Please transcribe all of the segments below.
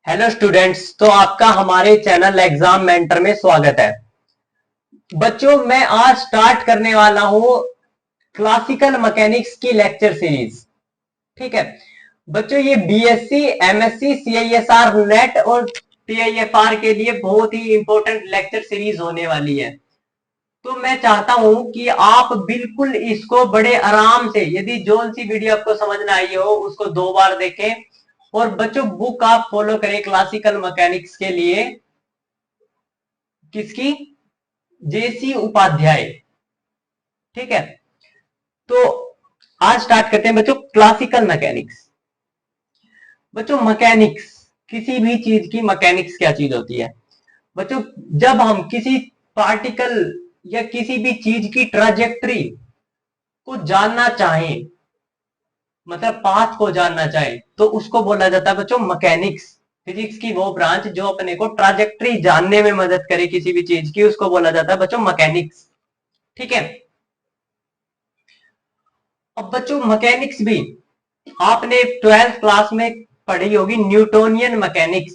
Hello students. तो आपका हमारे चैनल एग्जाम मेंटर में स्वागत है। बच्चों, मैं आज स्टार्ट करने वाला हूं क्लासिकल मैकेनिक्स की लेक्चर सीरीज। ठीक है बच्चों, ये बीएससी, एमएससी, सीआईएसआर नेट और टीआईएफआर के लिए बहुत ही इंपॉर्टेंट लेक्चर सीरीज होने वाली है। तो मैं चाहता हूं कि आप बिल्कुल इसको बड़े आराम से, यदि जोन सी वीडियो आपको समझ में आई हो उसको 2 बार देखें। और बच्चों, बुक आप फॉलो करें क्लासिकल मैकेनिक्स के लिए, किसकी? जेसी उपाध्याय। ठीक है, तो आज स्टार्ट करते हैं बच्चों क्लासिकल मैकेनिक्स। बच्चों, मैकेनिक्स, किसी भी चीज की मैकेनिक्स क्या चीज होती है बच्चों? जब हम किसी पार्टिकल या किसी भी चीज की ट्राजेक्टरी को जानना चाहें, मतलब पाथ को जानना चाहें, तो उसको बोला जाता है बच्चों मैकेनिक्स। फिजिक्स की वो ब्रांच जो अपने को ट्राजेक्टरी जानने में मदद करे किसी भी चीज की, उसको बोला जाता है बच्चों मैकेनिक्स। ठीक है, अब बच्चों मैकेनिक्स भी आपने 12th क्लास में पढ़ी होगी, न्यूटोनियन मैकेनिक्स,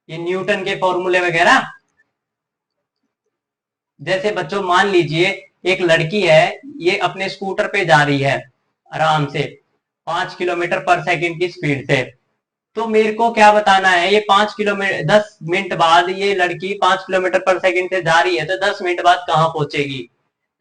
ये न्यूटन के फॉर्मूले वगैरह। जैसे बच्चों मान लीजिए एक लड़की है, ये अपने स्कूटर पे जा रही है आराम से 5 किलोमीटर पर सेकंड की स्पीड से। तो मेरे को क्या बताना है, ये 5 किलोमीटर 10 मिनट बाद ये लड़की 5 किलोमीटर पर सेकंड से जा रही है, तो 10 मिनट बाद कहां पहुंचेगी?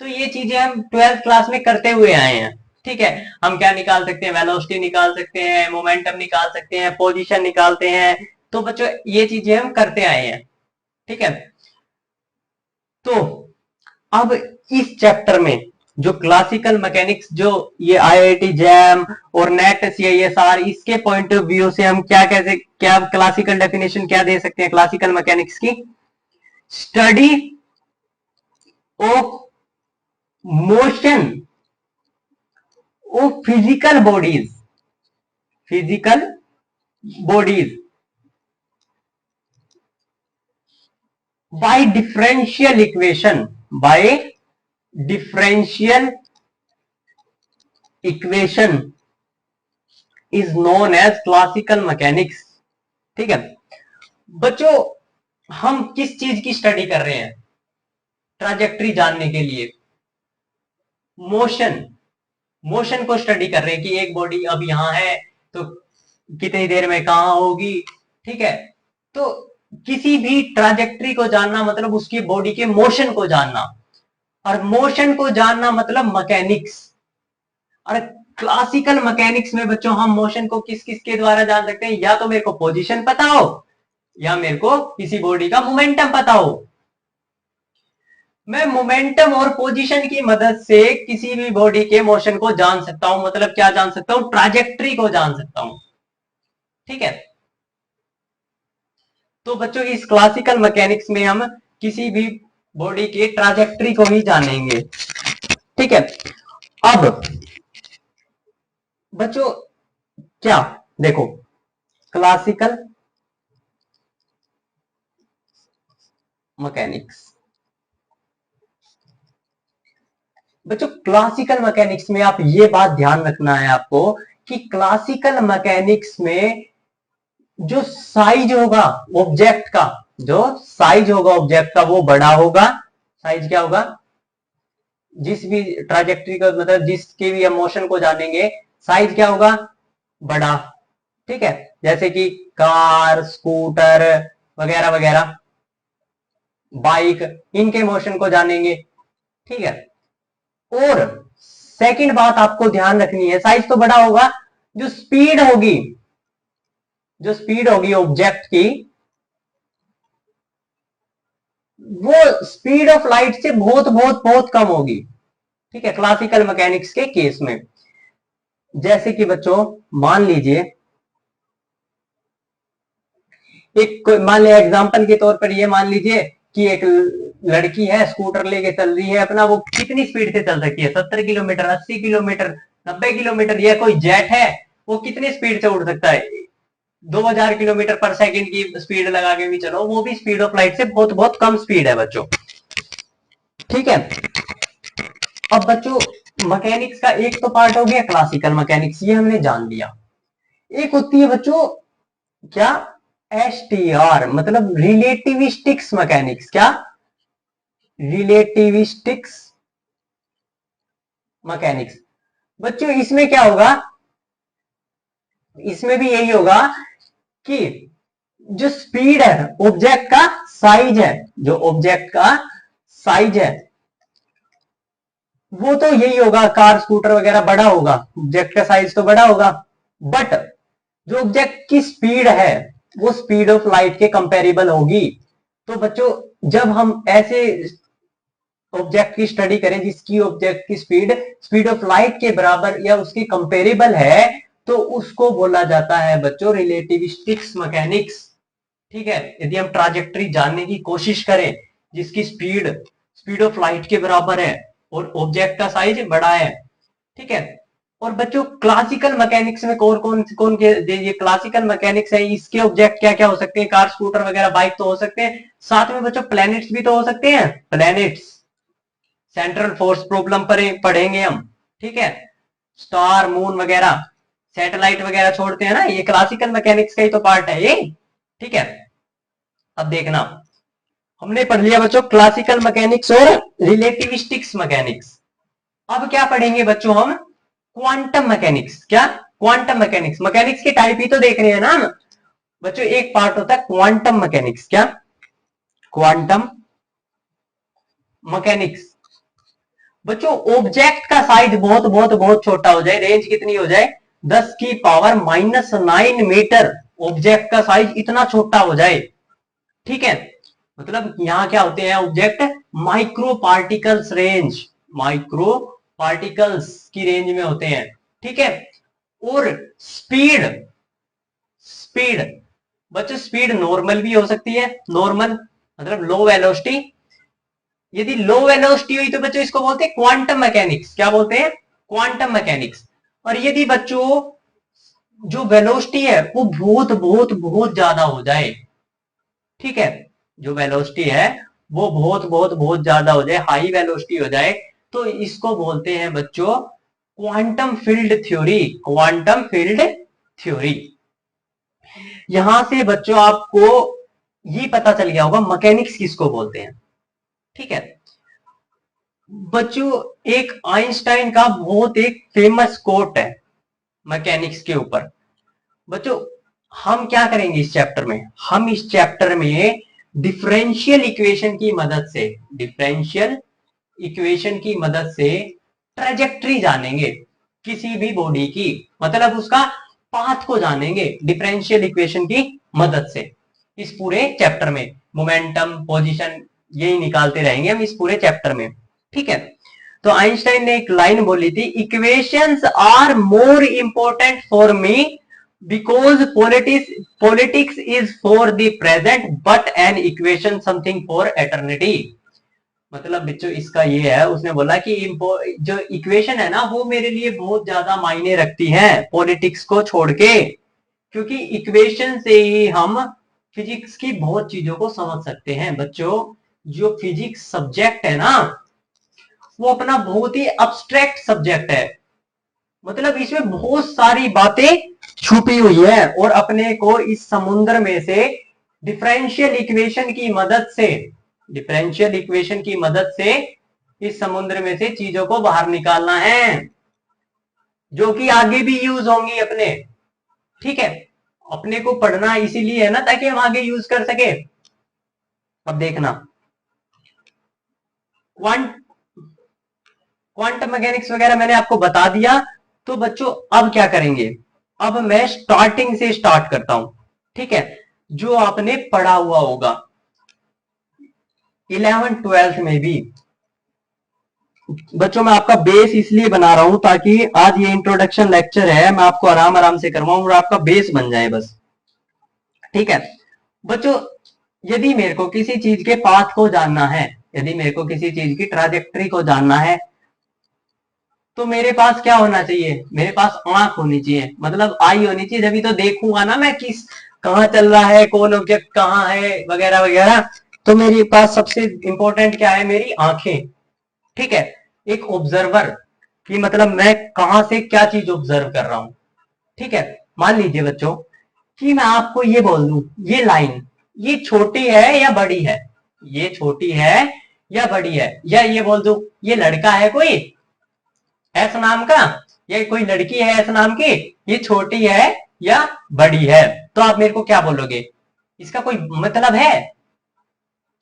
तो ये चीजें हम 12th क्लास में करते हुए आए हैं। ठीक है, हम क्या निकाल सकते हैं? वेलोसिटी निकाल सकते हैं, मोमेंटम निकाल सकते हैं, पोजीशन निकालते हैं। तो बच्चों ये चीजें हम करते आए हैं। ठीक है, तो अब इस चैप्टर में जो क्लासिकल मैकेनिक्स, जो ये आईआईटी जैम और नेट सीआईएसआर, इसके पॉइंट ऑफ व्यू से हम क्या कैसे क्या क्लासिकल डेफिनेशन क्या दे सकते हैं क्लासिकल मैकेनिक्स की? Study of motion of physical bodies by differential equation is known as classical mechanics. ठीक है बच्चों, हम किस चीज की स्टडी कर रहे हैं ट्राजेक्टरी जानने के लिए? मोशन मोशन को स्टडी कर रहे हैं कि एक बॉडी अब यहां है तो कितनी देर में कहां होगी। ठीक है, तो किसी भी ट्राजेक्टरी को जानना मतलब उसकी बॉडी के मोशन को जानना, और मोशन को जानना मतलब मैकेनिक्स। और क्लासिकल मैकेनिक्स में बच्चों हम मोशन को किस किस के द्वारा जान सकते हैं? या तो मेरे को पोजीशन पता हो, या मेरे को किसी बॉडी का मोमेंटम पता हो। मैं मोमेंटम और पोजीशन की मदद से किसी भी बॉडी के मोशन को जान सकता हूं, मतलब क्या जान सकता हूं? ट्राजेक्टरी को जान सकता हूं। ठीक है, तो बच्चों इस क्लासिकल मैकेनिक्स में हम किसी भी बॉडी की ट्राजेक्टरी को ही जानेंगे। ठीक है, अब बच्चों क्या देखो, क्लासिकल मैकेनिक्स, बच्चों क्लासिकल मैकेनिक्स में आप ये बात ध्यान रखना है आपको कि क्लासिकल मैकेनिक्स में जो साइज होगा ऑब्जेक्ट का, जो साइज होगा ऑब्जेक्ट का वो बड़ा होगा। साइज क्या होगा? जिस भी ट्राजेक्टरी का मतलब जिसके भी हम मोशन को जानेंगे, साइज क्या होगा? बड़ा। ठीक है, जैसे कि कार, स्कूटर वगैरह वगैरह, बाइक, इनके मोशन को जानेंगे। ठीक है, और सेकंड बात आपको ध्यान रखनी है, साइज तो बड़ा होगा, जो स्पीड होगी, जो स्पीड होगी ऑब्जेक्ट की, वो स्पीड ऑफ लाइट से बहुत बहुत बहुत कम होगी। ठीक है, क्लासिकल मैकेनिक्स के केस में। जैसे कि बच्चों मान लीजिए एक, मान लिया एग्जांपल के तौर पर, ये मान लीजिए कि एक लड़की है, स्कूटर लेके चल रही है अपना, वो कितनी स्पीड से चल सकती है? 70 किलोमीटर, 80 किलोमीटर, 90 किलोमीटर। यह कोई जेट है, वो कितनी स्पीड से उड़ सकता है? 2000 किलोमीटर पर सेकंड की स्पीड लगा के भी चलो, वो भी स्पीड ऑफ लाइट से बहुत बहुत कम स्पीड है बच्चों। ठीक है, अब बच्चों मैकेनिक्स का एक तो पार्ट हो गया क्लासिकल मैकेनिक्स, ये हमने जान लिया। एक होती है बच्चों क्या? STR मतलब रिलेटिविस्टिक्स मैकेनिक्स। क्या? रिलेटिविस्टिक्स मैकेनिक्स। बच्चों इसमें क्या होगा, इसमें भी यही होगा कि जो स्पीड है ऑब्जेक्ट का साइज है, जो ऑब्जेक्ट का साइज है वो तो यही होगा, कार स्कूटर वगैरह बड़ा होगा, ऑब्जेक्ट का साइज तो बड़ा होगा, बट जो ऑब्जेक्ट की स्पीड है वो स्पीड ऑफ लाइट के कंपेरेबल होगी। तो बच्चों जब हम ऐसे ऑब्जेक्ट की स्टडी करें जिसकी ऑब्जेक्ट की स्पीड स्पीड ऑफ लाइट के बराबर या उसकी कंपेरेबल है, तो उसको बोला जाता है बच्चों रिलेटिविस्टिक्स मैकेनिक्स। ठीक है, यदि हम ट्राजेक्टरी जानने की कोशिश करें जिसकी स्पीड स्पीड ऑफ लाइट के बराबर है और ऑब्जेक्ट का साइज बड़ा है। ठीक है, और बच्चों क्लासिकल मैकेनिक्स में कौन कौन कौन के ये क्लासिकल मैकेनिक्स है, इसके ऑब्जेक्ट क्या क्या हो सकते हैं, कार स्कूटर वगैरह बाइक तो हो सकते हैं, साथ में बच्चों प्लैनेट्स भी तो हो सकते हैं, प्लैनेट्स सेंट्रल फोर्स प्रॉब्लम पर पढ़ेंगे हम। ठीक है, स्टार मून वगैरह सैटेलाइट वगैरह छोड़ते हैं ना, ये क्लासिकल मैकेनिक्स का ही तो पार्ट है ये। ठीक है, अब देखना हमने पढ़ लिया बच्चों क्लासिकल मैकेनिक्स और रिलेटिविस्टिक्स मैकेनिक्स। अब क्या पढ़ेंगे बच्चों हम, क्वांटम मैकेनिक्स। क्या? Quantum mechanics. मैकेनिक्स के टाइप ही तो देख रहे हैं ना हम बच्चों, एक पार्ट होता है क्वांटम मैकेनिक्स। क्या? Quantum mechanics. बच्चों ऑब्जेक्ट का साइज बहुत बहुत बहुत छोटा हो जाए, रेंज कितनी हो जाए 10⁻⁹मीटर, ऑब्जेक्ट का साइज इतना छोटा हो जाए। ठीक है, मतलब यहां क्या होते हैं object, micro particles range, micro particles की रेंज में होते हैं। ठीक है, और स्पीड स्पीड बच्चों स्पीड नॉर्मल भी हो सकती है, नॉर्मल मतलब लो वेलोसिटी। यदि लो वेलोसिटी हुई तो बच्चों इसको बोलते हैं क्वांटम मैकेनिक्स। क्या बोलते हैं? Quantum mechanics. और यदि बच्चों जो वेलोसिटी है वो बहुत बहुत बहुत ज्यादा हो जाए, ठीक है, जो वेलोसिटी है वो बहुत बहुत बहुत ज्यादा हो जाए, हाई वेलोसिटी हो जाए, तो इसको बोलते हैं बच्चों quantum field theory. Quantum field theory. यहां से बच्चों आपको ये पता चल गया होगा मैकेनिक्स किसको बोलते हैं। ठीक है बच्चों, एक आइंस्टाइन का बहुत एक फेमस कोट है मैकेनिक्स के ऊपर। बच्चों हम क्या करेंगे इस चैप्टर में, हम इस चैप्टर में डिफरेंशियल इक्वेशन की मदद से, डिफरेंशियल इक्वेशन की मदद से ट्रेजेक्ट्री जानेंगे किसी भी बॉडी की, मतलब उसका पाथ को जानेंगे डिफरेंशियल इक्वेशन की मदद से। इस पूरे चैप्टर में मोमेंटम पोजीशन यही निकालते रहेंगे हम इस पूरे चैप्टर में। ठीक है, तो आइंस्टाइन ने एक लाइन बोली थी, equations are more important for me because politics is for the present but an equation something for eternity. मतलब बच्चों इसका ये है, उसने बोला कि जो इक्वेशन है ना वो मेरे लिए बहुत ज्यादा मायने रखती है पॉलिटिक्स को छोड़ के, क्योंकि इक्वेशन से ही हम फिजिक्स की बहुत चीजों को समझ सकते हैं। बच्चों जो फिजिक्स सब्जेक्ट है ना वो अपना बहुत ही अब्स्ट्रैक्ट सब्जेक्ट है, मतलब इसमें बहुत सारी बातें छुपी हुई है, और अपने को इस समुद्र में से डिफरेंशियल इक्वेशन की मदद से, डिफरेंशियल इक्वेशन की मदद से इस समुद्र में से चीजों को बाहर निकालना है जो कि आगे भी यूज होंगी अपने। ठीक है, अपने को पढ़ना इसीलिए है ना ताकि हम आगे यूज कर सके। अब देखना क्वांट क्वांटम मैकेनिक्स वगैरह मैंने आपको बता दिया। तो बच्चों अब क्या करेंगे, अब मैं स्टार्टिंग से स्टार्ट करता हूं। ठीक है, जो आपने पढ़ा हुआ होगा 11th-12th में भी। बच्चों मैं आपका बेस इसलिए बना रहा हूं ताकि आज ये इंट्रोडक्शन लेक्चर है, मैं आपको आराम आराम से करवाऊं और आपका बेस बन जाए बस। ठीक है बच्चों, यदि मेरे को किसी चीज के पाथ को जानना है, यदि मेरे को किसी चीज की ट्राजेक्टरी को जानना है, तो मेरे पास क्या होना चाहिए, मेरे पास आंख होनी चाहिए, मतलब आई होनी चाहिए, जब तो देखूंगा ना मैं किस कहाँ चल रहा है, कौन ऑब्जेक्ट कहाँ है वगैरह वगैरह। तो मेरे पास सबसे इंपॉर्टेंट क्या है, मेरी आंखें। ठीक है, एक ऑब्जर्वर कि मतलब मैं कहां से क्या चीज ऑब्जर्व कर रहा हूं। ठीक है, मान लीजिए बच्चों कि मैं आपको ये बोल दूं, ये लाइन ये छोटी है या बड़ी है, ये छोटी है या बड़ी है, या ये बोल दूं ये लड़का है कोई एस नाम का, या कोई लड़की है एस नाम की, ये छोटी है या बड़ी है, तो आप मेरे को क्या बोलोगे? इसका कोई मतलब है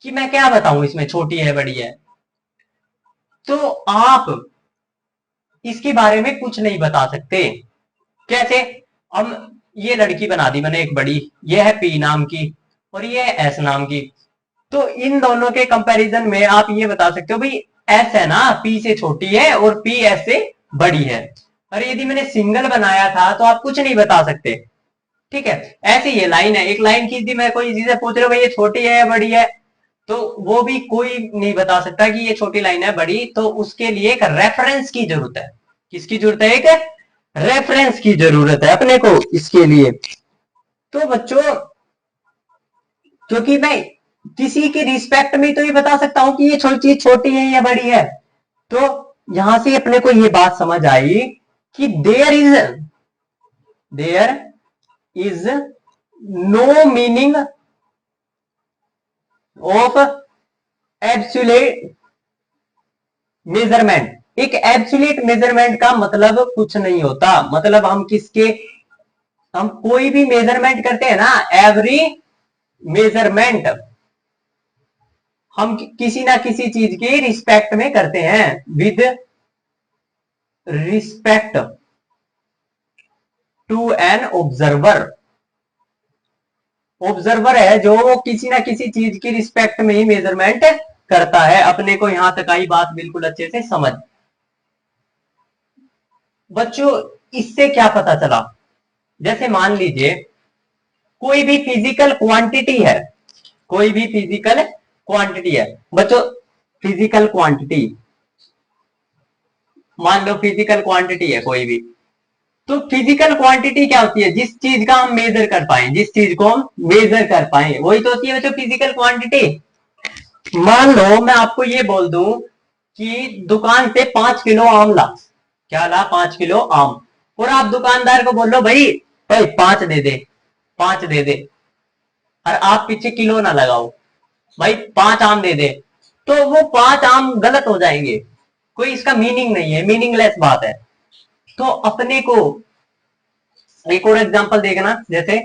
कि मैं क्या बताऊं इसमें छोटी है बड़ी है? तो आप इसके बारे में कुछ नहीं बता सकते। कैसे? अब ये लड़की बना दी मैंने एक बड़ी, ये है पी नाम की और ये है एस नाम की, तो इन दोनों के कंपैरिजन में आप ये बता सकते हो भाई एस है ना पी से छोटी है और पी एस से बड़ी है। और यदि मैंने सिंगल बनाया था तो आप कुछ नहीं बता सकते। ठीक है, ऐसे ये लाइन है, एक लाइन खींच दी, मैं कोई चीजें पूछ रहे हो भाई ये छोटी है या बड़ी है, तो वो भी कोई नहीं बता सकता कि ये छोटी लाइन है बड़ी, तो उसके लिए एक रेफरेंस की जरूरत है। किसकी जरूरत है? एक रेफरेंस की जरूरत है अपने को इसके लिए। तो बच्चों, क्योंकि मैं किसी की रिस्पेक्ट में तो ये बता सकता हूं कि ये चीज छोटी है या बड़ी है, तो यहां से अपने को ये बात समझ आई कि there is no meaning of absolute measurement. एक एब्सोल्यूट मेजरमेंट का मतलब कुछ नहीं होता, मतलब हम कोई भी मेजरमेंट करते हैं ना, एवरी मेजरमेंट हम किसी ना किसी चीज की रिस्पेक्ट में करते हैं, with respect to an observer. Observer है जो वो किसी ना किसी चीज की रिस्पेक्ट में ही मेजरमेंट करता है। अपने को यहां तक आई बात बिल्कुल अच्छे से समझ। बच्चों, इससे क्या पता चला? जैसे मान लीजिए कोई भी फिजिकल क्वांटिटी है, कोई भी फिजिकल क्वांटिटी है बच्चों, फिजिकल क्वांटिटी, मान लो फिजिकल क्वांटिटी है कोई भी, तो फिजिकल क्वांटिटी क्या होती है? जिस चीज का हम मेजर कर पाए, जिस चीज को हम मेजर कर पाए वही तो होती है बच्चों फिजिकल क्वांटिटी। मान लो मैं आपको ये बोल दूं कि दुकान से 5 किलो आम ला, क्या ला? 5 किलो आम, और आप दुकानदार को बोलो भाई भाई 5 दे दे, 5 दे दे, और आप पीछे किलो ना लगाओ, भाई 5 आम दे दे, तो वो 5 आम गलत हो जाएंगे, कोई इसका मीनिंग नहीं है, मीनिंगलेस बात है। तो अपने को एक और एग्जांपल देखना, जैसे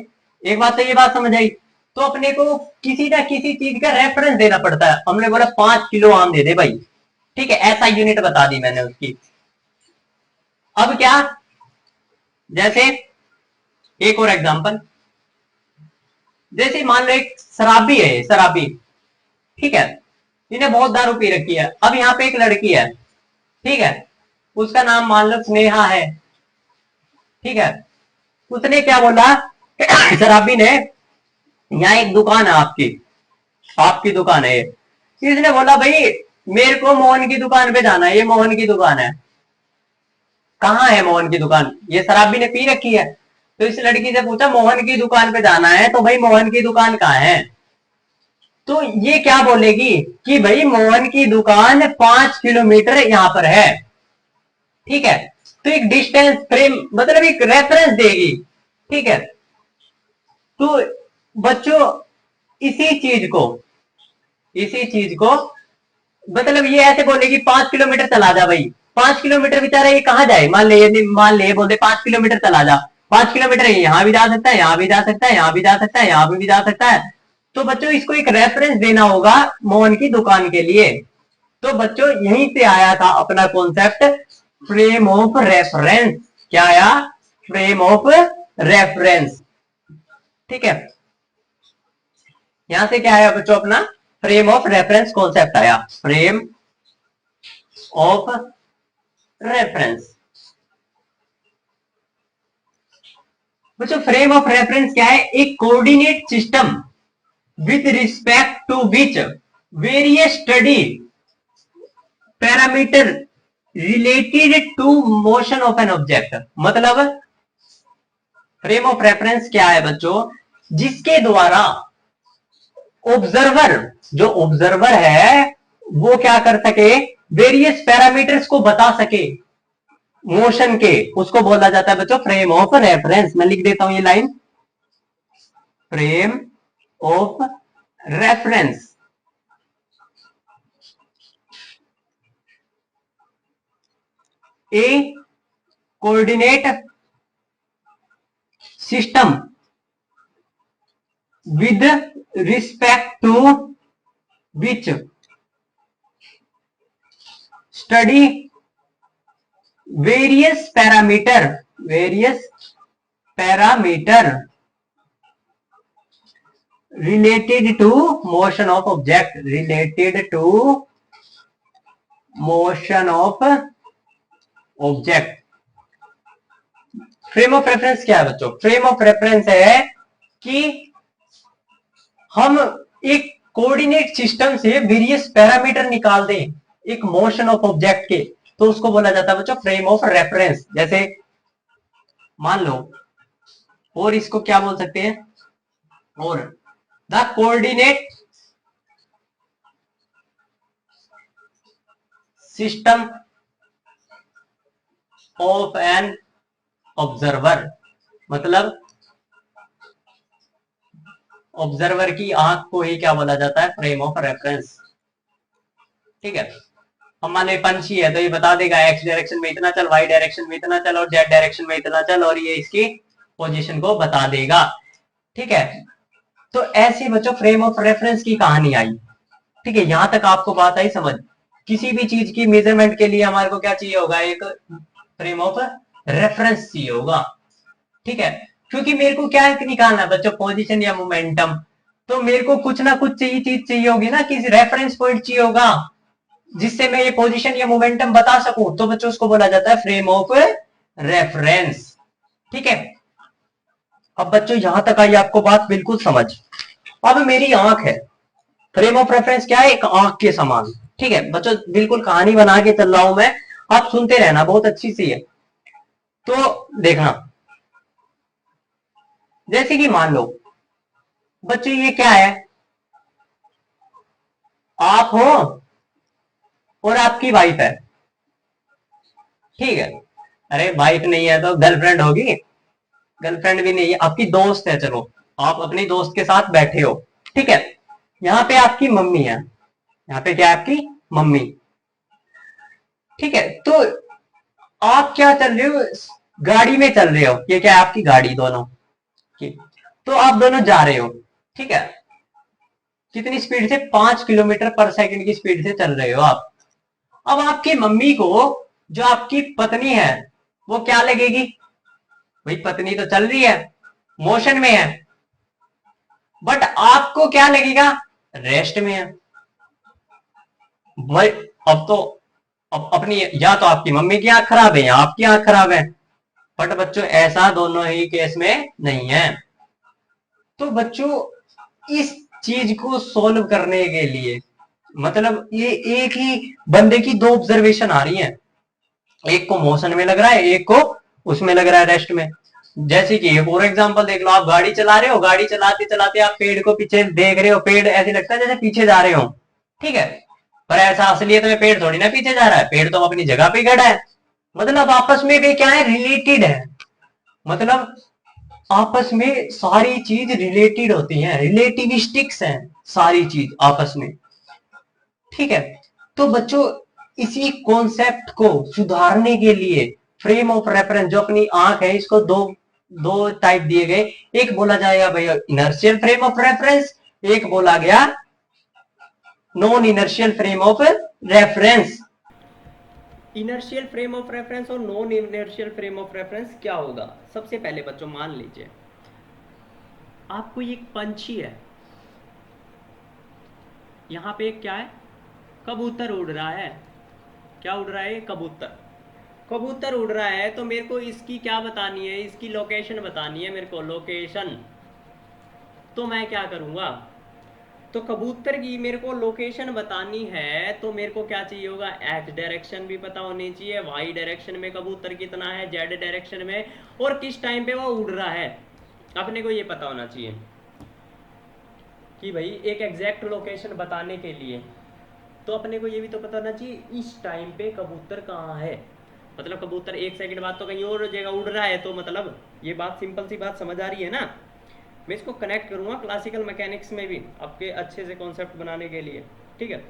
एक बात तो ये बात समझ आई, तो अपने को किसी ना किसी चीज का रेफरेंस देना पड़ता है। हमने बोला 5 किलो आम दे दे भाई, ठीक है, ऐसा यूनिट बता दी मैंने उसकी। अब क्या, जैसे एक और एग्जांपल, जैसे मान लो एक शराबी है, शराबी, ठीक है, इन्हें बहुत दारू पी रखी है। अब यहाँ पे एक लड़की है, ठीक है, उसका नाम मान लो स्नेहा है, ठीक है, उसने क्या बोला शराबी ने, यहाँ एक दुकान है आपकी, आपकी दुकान है, इसने बोला भाई मेरे को मोहन की दुकान पे जाना है, ये मोहन की दुकान है। कहाँ है मोहन की दुकान? ये शराबी ने पी रखी है, तो इस लड़की से पूछा मोहन की दुकान पे जाना है, तो भाई मोहन की दुकान कहाँ है? तो ये क्या बोलेगी कि भाई मोहन की दुकान 5 किलोमीटर यहां पर है, ठीक है, तो एक डिस्टेंस फ्रेम मतलब एक रेफरेंस देगी, ठीक है। तो बच्चों, इसी चीज को मतलब ये ऐसे बोलेगी 5 किलोमीटर चला जा भाई, 5 किलोमीटर बेचारा ये कहाँ जाए? मान ले बोलते 5 किलोमीटर चला जा, 5 किलोमीटर यहाँ भी जा सकता है, यहाँ भी जा सकता है, यहाँ भी जा सकता है, यहाँ भी जा सकता है। तो बच्चों इसको एक रेफरेंस देना होगा मोहन की दुकान के लिए। तो बच्चों यहीं से आया था अपना कॉन्सेप्ट फ्रेम ऑफ रेफरेंस। क्या आया? फ्रेम ऑफ रेफरेंस, ठीक है। यहां से क्या आया बच्चों? अपना फ्रेम ऑफ रेफरेंस कॉन्सेप्ट आया, फ्रेम ऑफ रेफरेंस। बच्चों फ्रेम ऑफ रेफरेंस क्या है? एक coordinate system with respect to which various study parameter related to motion of an object. मतलब फ्रेम ऑफ रेफरेंस क्या है बच्चों? जिसके द्वारा ऑब्जर्वर, जो ऑब्जर्वर है वो क्या कर सके? वेरियस पैरामीटर्स को बता सके मोशन के, उसको बोला जाता है बच्चों फ्रेम ऑफ रेफरेंस। मैं लिख देता हूं ये line, frame of reference. A coordinate system with respect to which study various parameter related to motion of object, frame of reference क्या है बच्चों? फ्रेम ऑफ रेफरेंस है कि हम एक कोऑर्डिनेट सिस्टम से वेरियस पैरामीटर निकाल दें एक मोशन ऑफ ऑब्जेक्ट के, तो उसको बोला जाता है बच्चों फ्रेम ऑफ रेफरेंस। जैसे मान लो, और इसको क्या बोल सकते हैं, और the coordinate system of an observer, मतलब ऑब्जर्वर की आंख को ही क्या बोला जाता है? Frame of reference. ठीक है, हम मान लो पंछी है तो ये बता देगा एक्स डायरेक्शन में इतना चल, वाई डायरेक्शन में इतना चल और जेड डायरेक्शन में इतना चल, और ये इसकी पोजीशन को बता देगा। ठीक है, तो ऐसे बच्चों फ्रेम ऑफ रेफरेंस की कहानी आई। ठीक है, यहां तक आपको बात आई समझ? किसी भी चीज की मेजरमेंट के लिए हमारे को क्या चाहिए होगा? एक फ्रेम ऑफ रेफरेंस चाहिए होगा। ठीक है, क्योंकि मेरे को क्या निकालना है बच्चों? पोजीशन या मोमेंटम। तो मेरे को कुछ ना कुछ चीज चाहिए होगी ना, कि रेफरेंस पॉइंट चाहिए होगा जिससे मैं ये पोजीशन या मोमेंटम बता सकूं, तो बच्चों उसको बोला जाता है फ्रेम ऑफ रेफरेंस। ठीक है, अब बच्चों यहां तक आई आपको बात बिल्कुल समझ? अब मेरी आंख है, फ्रेम ऑफ रेफरेंस क्या है? एक आंख के समान। ठीक है बच्चों, बिल्कुल कहानी बना के चल रहा हूं मैं, आप सुनते रहना, बहुत अच्छी सी है। तो देखना, जैसे कि मान लो बच्चों ये क्या है? आप हो और आपकी वाइफ है। ठीक है, अरे वाइफ नहीं है तो गर्लफ्रेंड होगी? गर्लफ्रेंड भी नहीं है, आपकी दोस्त है। चलो, आप अपनी दोस्त के साथ बैठे हो। ठीक है, यहाँ पे आपकी मम्मी है, यहाँ पे क्या है? आपकी मम्मी। ठीक है, तो आप क्या चल रहे हो? गाड़ी में चल रहे हो, ये क्या है? आपकी गाड़ी दोनों की। तो आप दोनों जा रहे हो। ठीक है, कितनी स्पीड से? 5 किलोमीटर पर सेकंड की स्पीड से चल रहे हो आप। अब आपकी मम्मी को, जो आपकी पत्नी है, वो क्या लगेगी? भाई पत्नी तो चल रही है, मोशन में है, बट आपको क्या लगेगा? रेस्ट में है। भाई अब तो, अब अपनी, या तो आपकी मम्मी की आंख खराब है या आपकी आंख खराब है। बट बच्चों ऐसा दोनों ही केस में नहीं है। तो बच्चों इस चीज को सोल्व करने के लिए, मतलब ये एक ही बंदे की दो ऑब्जर्वेशन आ रही है, एक को मोशन में लग रहा है, एक को उसमें लग रहा है रेस्ट में। जैसे कि फॉर एग्जांपल देख लो, आप गाड़ी चला रहे हो, गाड़ी चलाते चलाते आप पेड़ को पीछे देख रहे हो, पेड़ ऐसे लगता है जैसे पीछे जा रहे हो। ठीक है, पर ऐसा असलियत में पेड़ थोड़ी ना पीछे जा रहा है, पेड़ तो अपनी जगह पे खड़ा है। मतलब आपस में भी क्या है? रिलेटेड है। मतलब आपस में सारी चीज रिलेटेड होती है, रिलेटिविस्टिक्स है सारी चीज आपस में। ठीक है, तो बच्चों इसी कॉन्सेप्ट को सुधारने के लिए फ्रेम ऑफ रेफरेंस, जो अपनी आंख है, इसको दो दो टाइप दिए गए। एक बोला जाएगा भैया इनर्शियल फ्रेम ऑफ रेफरेंस, एक बोला गया non inertial frame of reference. Inertial frame of reference और non inertial frame of reference क्या होगा? सबसे पहले बच्चों मान लीजिए आपको एक पंछी है, यहां पे क्या है? कबूतर उड़ रहा है। क्या उड़ रहा है? कबूतर। कबूतर उड़ रहा है, तो मेरे को इसकी क्या बतानी है? इसकी लोकेशन बतानी है मेरे को, लोकेशन। तो मैं क्या करूंगा? तो कबूतर की मेरे को लोकेशन बतानी है, तो मेरे को क्या चाहिए होगा? एक्स डायरेक्शन भी पता होनी चाहिए, वाई डायरेक्शन में कबूतर कितना है, जेड डायरेक्शन में, और किस टाइम पे वो उड़ रहा है, अपने को ये पता होना चाहिए। कि भाई एक एग्जैक्ट लोकेशन बताने के लिए तो अपने को ये भी तो पता होना चाहिए इस टाइम पे कबूतर कहाँ है। मतलब कबूतर 1 सेकंड बाद तो कहीं और जगह उड़ रहा है, तो मतलब ये बात सिंपल सी बात समझ आ रही है ना? मैं इसको कनेक्ट करूँगा क्लासिकल मैकेनिक्स में भी आपके अच्छे से कॉन्सेप्ट बनाने के लिए, ठीक है।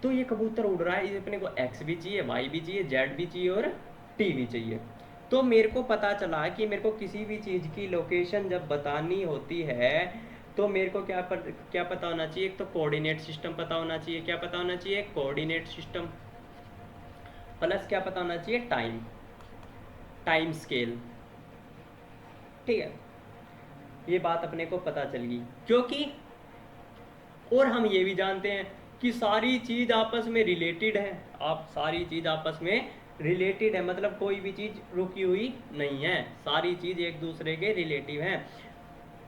तो ये कबूतर उड़ रहा है, ये अपने को एक्स भी चाहिए, वाई भी चाहिए, जेड भी चाहिए और टी भी चाहिए। तो मेरे को पता चला कि मेरे को किसी भी चीज़ की लोकेशन जब बतानी होती है तो मेरे को क्या पता होना चाहिए, एक तो कोऑर्डिनेट सिस्टम पता होना चाहिए, क्या पता होना चाहिए, कोऑर्डिनेट सिस्टम, प्लस क्या पता होना चाहिए, टाइम, टाइम स्केल, ठीक है। ये बात अपने को पता चल गई, क्योंकि और हम ये भी जानते हैं कि सारी चीज़ आपस में रिलेटेड है। आप सारी चीज़ आपस में रिलेटेड है, मतलब कोई भी चीज़ रुकी हुई नहीं है, सारी चीज़ एक दूसरे के रिलेटिव हैं।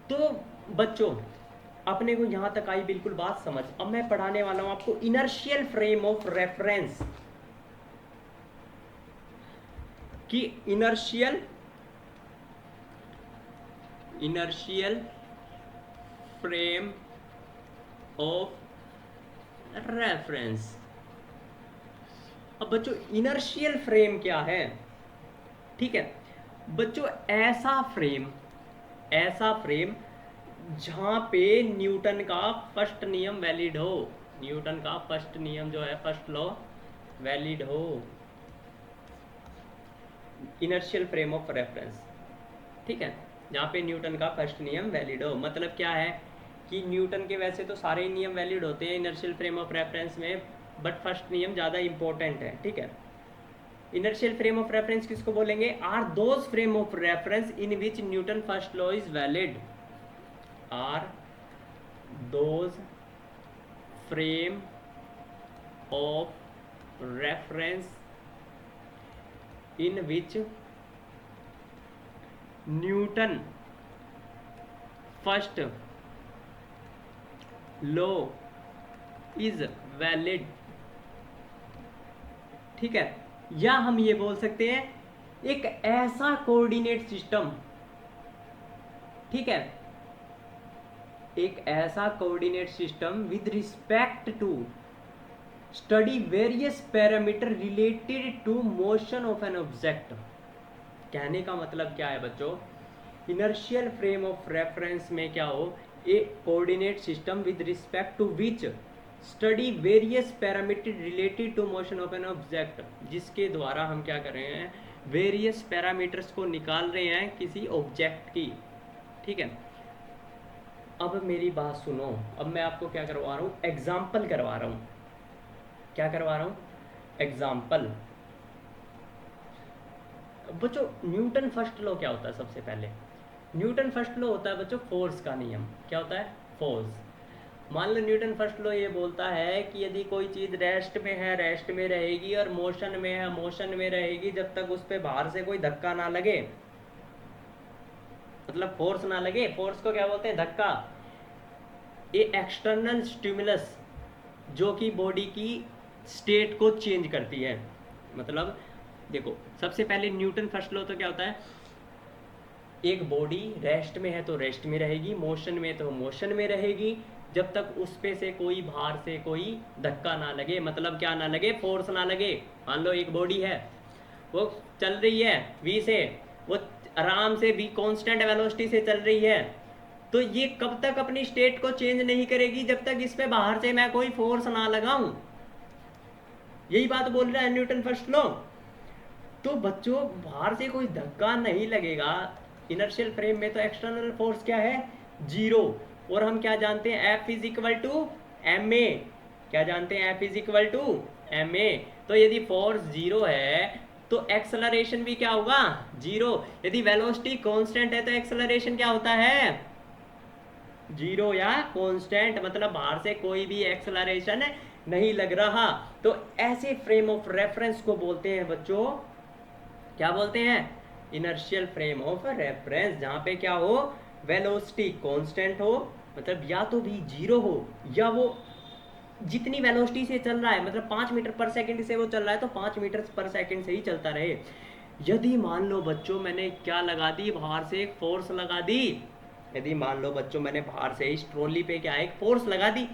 तो बच्चों अपने को यहाँ तक आई बिल्कुल बात समझ। अब मैं पढ़ाने वाला हूँ आपको इनर्शियल फ्रेम ऑफ रेफरेंस, कि इनर्शियल फ्रेम ऑफ रेफरेंस। अब बच्चों इनर्शियल फ्रेम क्या है, ठीक है बच्चों, ऐसा फ्रेम जहां पे न्यूटन का फर्स्ट नियम वैलिड हो, न्यूटन का फर्स्ट नियम जो है, फर्स्ट लॉ वैलिड हो, इनर्शियल फ्रेम ऑफ रेफरेंस, ठीक है, जहाँ पे न्यूटन का फर्स्ट नियम वैलिड हो। मतलब क्या है कि न्यूटन के वैसे तो सारे नियम वैलिड होते हैं इनर्शियल फ्रेम ऑफ रेफरेंस में, बट फर्स्ट नियम ज़्यादा इंपॉर्टेंट है, ठीक है। इनर्शियल फ्रेम ऑफ रेफरेंस किसको बोलेंगे, are those frame of reference in which Newton first law is valid, are those frame of reference in which Newton first law is valid, ठीक है। या हम ये बोल सकते हैं एक ऐसा कोऑर्डिनेट सिस्टम, ठीक है, एक ऐसा coordinate system with respect to study various parameter related to motion of an object. कहने का मतलब क्या है बच्चों, इनर्शियल फ्रेम ऑफ रेफरेंस में क्या हो, a coordinate system with respect to which study various parameter related to motion of an object, जिसके द्वारा हम क्या कर रहे हैं, वेरियस पैरामीटर्स को निकाल रहे हैं किसी ऑब्जेक्ट की, ठीक है। अब मेरी बात सुनो, अब मैं आपको क्या करवा रहा हूँ, एग्जाम्पल करवा रहा हूँ। क्या करवा रहा हूँ, एग्जाम्पल। बच्चों न्यूटन फर्स्ट लॉ क्या होता है, सबसे पहले न्यूटन फर्स्ट लॉ होता है बच्चों फोर्स का नियम। क्या होता है, फोर्स। मान लो न्यूटन फर्स्ट लॉ ये बोलता है कि यदि कोई चीज़ रेस्ट में है, रेस्ट में रहेगी, और मोशन में है, मोशन में रहेगी, जब तक उस पर बाहर से कोई धक्का ना लगे, मतलब फोर्स ना लगे, फोर्स को क्या बोलते हैं, धक्का। ये एक्सटर्नल स्टिमुलस जो कि बॉडी की स्टेट को चेंज करती है। मतलब देखो सबसे पहले न्यूटन फर्स्ट लॉ तो क्या होता है, एक बॉडी रेस्ट में है तो रेस्ट में रहेगी, मोशन में तो मोशन में रहेगी, जब तक उस पे से कोई बाहर से कोई धक्का ना लगे, मतलब क्या ना लगे, फोर्स ना लगे। मान लो एक बॉडी है, वो चल रही है v से, वो आराम से v कांस्टेंट वेलोसिटी से चल रही है, तो ये कब तक अपनी स्टेट को चेंज नहीं करेगी, जब तक इस पे बाहर से मैं कोई फोर्स ना लगाऊं। यही बात बोल रहा है न्यूटन फर्स्ट लॉ। तो बच्चों बाहर से कोई धक्का नहीं लगेगा, इनर्शियल फ्रेम में तो एक्सटर्नल फोर्स क्या है, जीरो। और हम क्या जानते हैं, F is equal to m a. क्या जानते हैं, F is equal to m a. तो यदि फोर्स जीरो है तो एक्सेलरेशन भी क्या होगा, जीरो। यदि वेलोसिटी कांस्टेंट है तो एक्सेलरेशन क्या होता है, जीरो या कांस्टेंट, मतलब बाहर से कोई भी एक्सेलरेशन नहीं लग रहा। तो ऐसे फ्रेम ऑफ रेफरेंस को बोलते हैं बच्चों, क्या बोलते हैं, इनर्शियल फ्रेम ऑफ रेफरेंस, जहां पे क्या हो, वेलोसिटी कांस्टेंट हो, मतलब या तो भी जीरो हो, या वो जितनी वेलोसिटी से चल रहा है, मतलब 5 मीटर पर सेकंड से वो चल रहा है तो 5 मीटर पर सेकंड से ही चलता रहे। यदि मान लो बच्चों मैंने क्या लगा दी, बाहर से एक फोर्स लगा दी, यदि मान लो बच्चों मैंने बाहर से इस ट्रॉली पे क्या एक फोर्स लगा दी,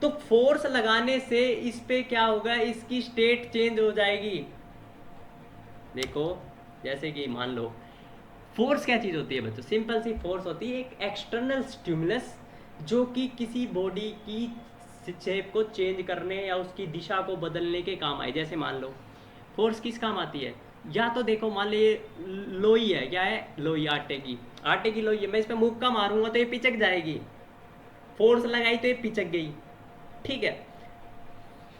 तो फोर्स लगाने से इस पे क्या होगा, इसकी स्टेट चेंज हो जाएगी। देखो जैसे कि मान लो फोर्स क्या चीज़ होती है बच्चों? सिंपल सी फोर्स होती है एक एक्सटर्नल स्टिमुलस जो कि किसी बॉडी की शेप को चेंज करने या उसकी दिशा को बदलने के काम आए। जैसे मान लो फोर्स किस काम आती है? या तो देखो मान लीजिए लोई है, क्या है? लोई, आटे की लोई है, मैं इस पर मुक्का मारूंगा तो ये पिचक जाएगी, फोर्स लगाई तो ये पिचक गई, ठीक है।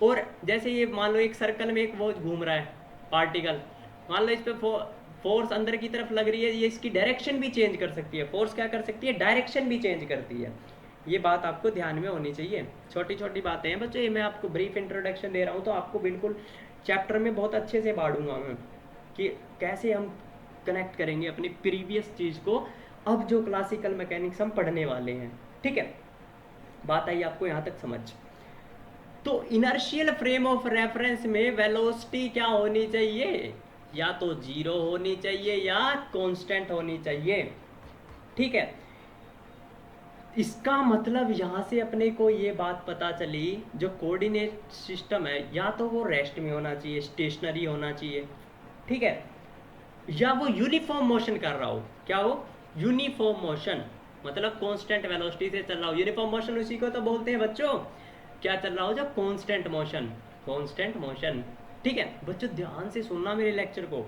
और जैसे ये मान लो एक सर्कल में एक वो घूम रहा है पार्टिकल, मान लो इस पे फोर्स अंदर की तरफ लग रही है, ये इसकी डायरेक्शन भी चेंज कर सकती है। फोर्स क्या कर सकती है? डायरेक्शन भी चेंज करती है। ये बात आपको ध्यान में होनी चाहिए। छोटी छोटी बातें हैं बच्चों, ये मैं आपको ब्रीफ इंट्रोडक्शन दे रहा हूँ, तो आपको बिल्कुल चैप्टर में बहुत अच्छे से बांटूंगा मैं कि कैसे हम कनेक्ट करेंगे अपनी प्रीवियस चीज़ को अब जो क्लासिकल मैकेनिक्स हम पढ़ने वाले हैं, ठीक है। बात आई आपको यहाँ तक समझ? तो इनर्शियल फ्रेम ऑफ रेफरेंस में वेलोसिटी क्या होनी चाहिए? या तो जीरो होनी चाहिए या कांस्टेंट होनी चाहिए, ठीक है। इसका मतलब यहाँ से अपने को ये बात पता चली, जो कोऑर्डिनेट सिस्टम है या तो वो रेस्ट में होना चाहिए, स्टेशनरी होना चाहिए, ठीक है, या वो यूनिफॉर्म मोशन कर रहा हो। क्या हो? यूनिफॉर्म मोशन, मतलब कांस्टेंट वेलोसिटी से चल रहा हो। यूनिफॉर्म मोशन उसी को तो बोलते हैं बच्चों, क्या चल रहा हो? जो कांस्टेंट मोशन, कांस्टेंट मोशन, ठीक है। बच्चों ध्यान से सुनना मेरे लेक्चर को,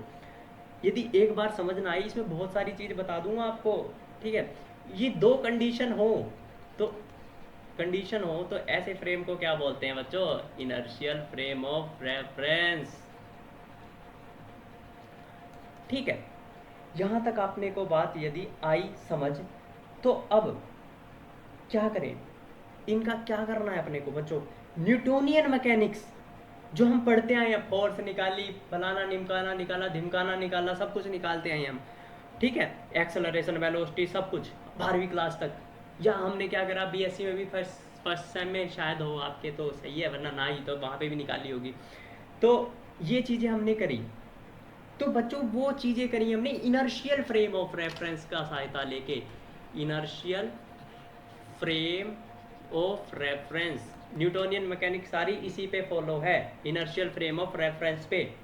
यदि एक बार समझ ना आई, इसमें बहुत सारी चीज बता दूंगा आपको, ठीक है। ये दो कंडीशन हो तो ऐसे फ्रेम को क्या बोलते हैं बच्चों? इनर्शियल फ्रेम ऑफ रेफरेंस, ठीक है। यहां तक आपने को बात यदि आई समझ, तो अब क्या करें? इनका क्या करना है अपने को बच्चों? न्यूटोनियन मैकेनिक्स जो हम पढ़ते आए हैं, फोर्स निकाली, फलाना निमकाना निकाला, धिमकाना निकाला, सब कुछ निकालते आए हम, ठीक है। एक्सेलरेशन, वेलोसिटी, सब कुछ 12वीं क्लास तक। या हमने क्या करा, बीएससी में भी फर्स्ट सेम में शायद हो आपके, तो सही है, वरना ना ही तो वहाँ पे भी निकाली होगी। तो ये चीज़ें हमने करी। तो बच्चों वो चीज़ें करी हमने इनर्शियल फ्रेम ऑफ रेफरेंस का सहायता लेके। Inertial frame of reference, Newtonian mechanics सारी इसी पे फॉलो है, इनर्शियल फ्रेम ऑफ रेफरेंस पे,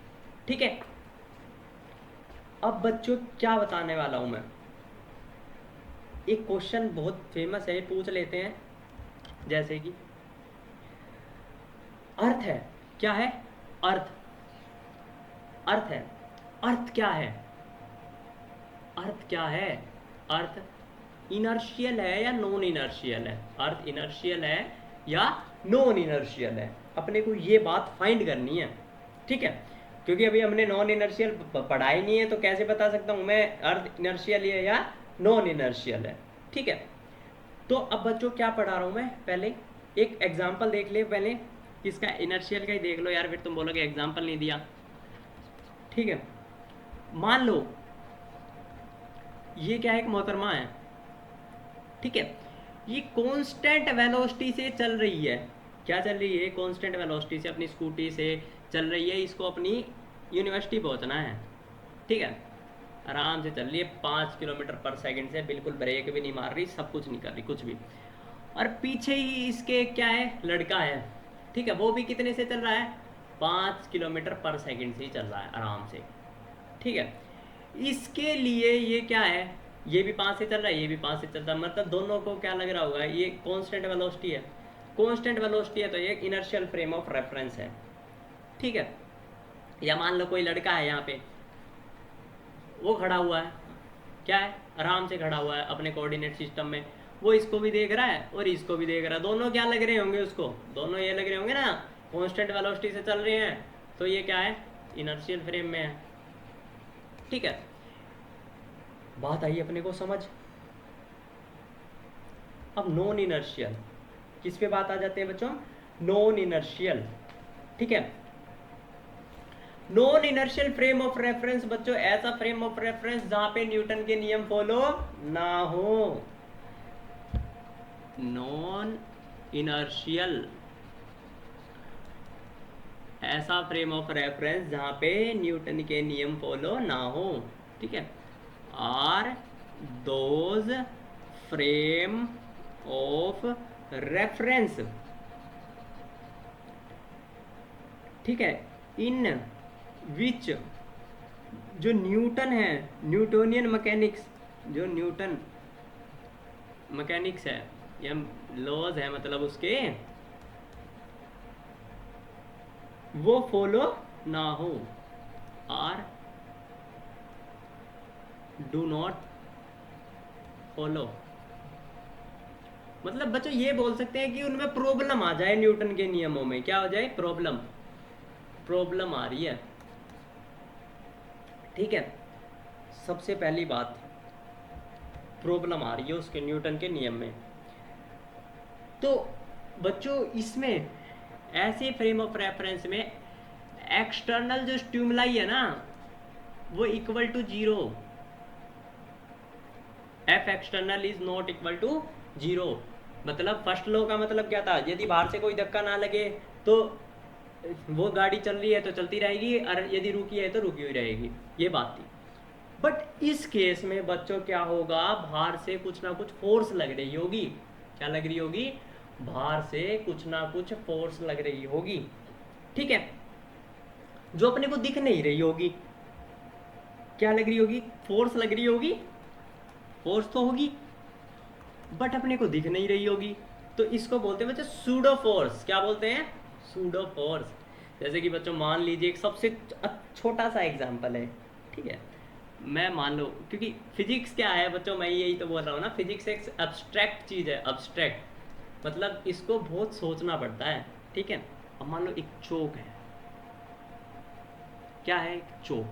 ठीक है। अब बच्चों क्या बताने वाला हूं मैं, एक क्वेश्चन बहुत फेमस है, पूछ लेते हैं। जैसे कि अर्थ है, क्या है? अर्थ, अर्थ है। अर्थ क्या है? अर्थ क्या है? अर्थ इनर्शियल है या नॉन इनर्शियल है? अर्थ इनर्शियल है या नॉन इनर्शियल है? अपने को ये बात फाइंड करनी है, ठीक है। क्योंकि अभी हमने नॉन इनर्शियल पढ़ा ही नहीं है, तो कैसे बता सकता हूं मैं अर्थ इनर्शियल है या नॉन इनर्शियल है, ठीक है। तो अब बच्चों क्या पढ़ा रहा हूं मैं, पहले एक एग्जाम्पल देख ले, पहले इसका इनर्शियल का ही देख लो यार, फिर तुम बोलोगे एग्जाम्पल नहीं दिया, ठीक है। मान लो ये क्या है, एक मोहतरमा है, ठीक है। ये कांस्टेंट वेलोसिटी से चल रही है। क्या चल रही है? कांस्टेंट वेलोसिटी से अपनी स्कूटी से चल रही है। इसको अपनी यूनिवर्सिटी पहुंचना है, ठीक है। आराम से चल रही है 5 किलोमीटर पर सेकंड से, बिल्कुल ब्रेक भी नहीं मार रही, सब कुछ नहीं कर रही, कुछ भी। और पीछे ही इसके क्या है, लड़का है, ठीक है। वो भी कितने से चल रहा है? 5 किलोमीटर पर सेकंड से ही चल रहा है आराम से, ठीक है। इसके लिए ये क्या है, ये भी 5 से चल रहा है, ये भी 5 से चल रहा है, मतलब दोनों को क्या लग रहा होगा, ये कांस्टेंट वेलोसिटी है। कांस्टेंट वेलोसिटी है तो ये इनर्शियल फ्रेम ऑफ रेफरेंस है, ठीक है। या मान लो कोई लड़का है यहाँ पे, वो खड़ा हुआ है, क्या है, आराम से खड़ा हुआ है अपने कोऑर्डिनेट सिस्टम में। वो इसको भी देख रहा है और इसको भी देख रहा है, दोनों क्या लग रहे होंगे उसको? दोनों ये लग रहे होंगे ना, कांस्टेंट वेलोसिटी से चल रहे हैं, तो ये क्या है, इनर्शियल फ्रेम में है, ठीक है। बात आई अपने को समझ। अब नॉन इनर्शियल, किस पे बात आ जाते हैं बच्चों? नॉन इनर्शियल, ठीक है। Non inertial frame of reference बच्चों ऐसा फ्रेम ऑफ रेफरेंस जहां पे न्यूटन के नियम फॉलो ना हो। नॉन इनर्शियल ऐसा फ्रेम ऑफ रेफरेंस जहां पे न्यूटन के नियम फॉलो ना हो, ठीक है। Are those frame of reference, ठीक है, इन विच जो न्यूटन है, न्यूटोनियन मैकेनिक्स, जो न्यूटन मैकेनिक्स है या लॉज है मतलब उसके, वो फॉलो ना हो, आर डू नॉट फॉलो, मतलब बच्चों ये बोल सकते हैं कि उनमें प्रॉब्लम आ जाए, न्यूटन के नियमों में क्या हो जाए, प्रॉब्लम, प्रॉब्लम आ रही है। ठीक है, सबसे पहली बात, प्रॉब्लम आ रही है उसके न्यूटन के नियम में। तो बच्चों इसमें ऐसे फ्रेम ऑफ रेफरेंस में एक्सटर्नल जो स्टिमुलाई है ना वो equal to zero, F external is not equal to zero. मतलब फर्स्ट लॉ का मतलब क्या था, यदि बाहर से कोई धक्का ना लगे तो वो गाड़ी चल रही है तो चलती रहेगी, और यदि रुकी है तो रुकी हुई रहेगी, ये बात थी। बट इस केस में बच्चों क्या होगा, बाहर से कुछ ना कुछ फोर्स लग रही होगी, क्या लग रही होगी, बाहर से कुछ ना कुछ फोर्स लग रही होगी। ठीक है, जो अपने को दिख नहीं रही होगी, क्या लग रही होगी, फोर्स लग रही होगी, फोर्स तो होगी बट अपने को दिख नहीं रही होगी, तो इसको बोलते हैं बच्चों सूडो फोर्स। क्या बोलते हैं, सूडो फोर्स। जैसे कि बच्चों मान लीजिए एक सबसे छोटा सा एग्जांपल है, ठीक है, मैं मान लो, क्योंकि फिजिक्स क्या है बच्चों, मैं यही तो बोल रहा हूँ ना, फिजिक्स एक अब्स्ट्रैक्ट चीज़ है, अब्स्ट्रैक्ट मतलब इसको बहुत सोचना पड़ता है। ठीक है, अब मान लो एक चौक है, क्या है, एक चौक,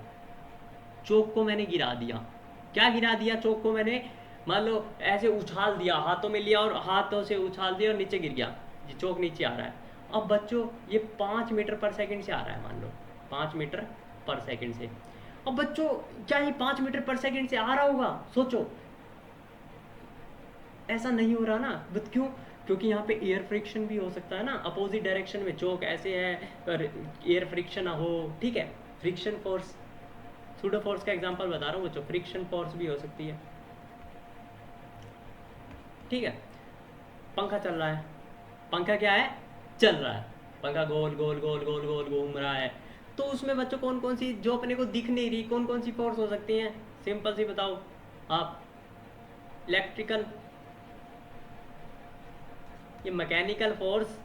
चौक को मैंने गिरा दिया, क्या गिरा दिया, चौक को मैंने मान लो ऐसे उछाल दिया, हाथों में लिया और हाथों से उछाल दिया और नीचे गिर गया, ये चौक नीचे आ रहा है। अब बच्चों ये 5 मीटर पर सेकंड से आ रहा है, मान लो 5 मीटर पर सेकंड से। अब बच्चों क्या ये 5 मीटर पर सेकंड से आ रहा होगा, सोचो, ऐसा नहीं हो रहा ना, बट क्यों, क्योंकि यहाँ पे एयर फ्रिक्शन भी हो सकता है ना, अपोजिट डायरेक्शन में चौक ऐसे है पर एयर फ्रिक्शन ना हो। ठीक है, फ्रिक्शन फोर्स, सूडो फोर्स का एग्जांपल बता रहा हूँ बच्चों, फ्रिक्शन फोर्स भी हो सकती है। ठीक है, पंखा चल रहा है, पंखा क्या है, चल रहा है, पंखा गोल गोल गोल गोल गोल घूम रहा है, तो उसमें बच्चों कौन कौन सी जो अपने को दिख नहीं रही, कौन कौन सी फोर्स हो सकती हैं, सिंपल सी बताओ आप, इलेक्ट्रिकल, ये मैकेनिकल फोर्स,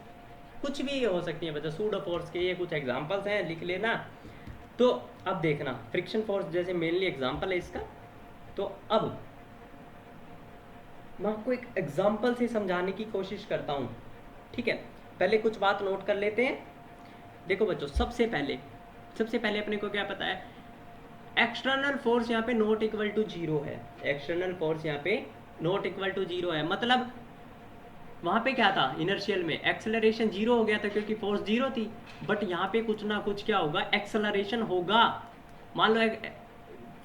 कुछ भी हो सकती है बच्चों, सूडो फोर्स के ये कुछ एग्जांपल्स हैं, लिख लेना। तो अब देखना, फ्रिक्शन फोर्स जैसे मेनली एग्जांपल है इसका। तो अब मैं आपको एक एग्जांपल से समझाने की कोशिश करता हूँ। ठीक है, पहले कुछ बात नोट कर लेते हैं। देखो बच्चों, सबसे पहले अपने को क्या पता है, एक्सटर्नल फोर्स यहाँ पे नॉट इक्वल टू जीरो है, एक्सटर्नल फोर्स यहाँ पे नॉट इक्वल टू जीरो है, मतलब वहां पे क्या था, इनर्शियल में एक्सेलरेशन जीरो हो गया था क्योंकि फोर्स जीरो थी, बट यहाँ पे कुछ ना कुछ क्या होगा, एक्सेलरेशन होगा। मान लो एक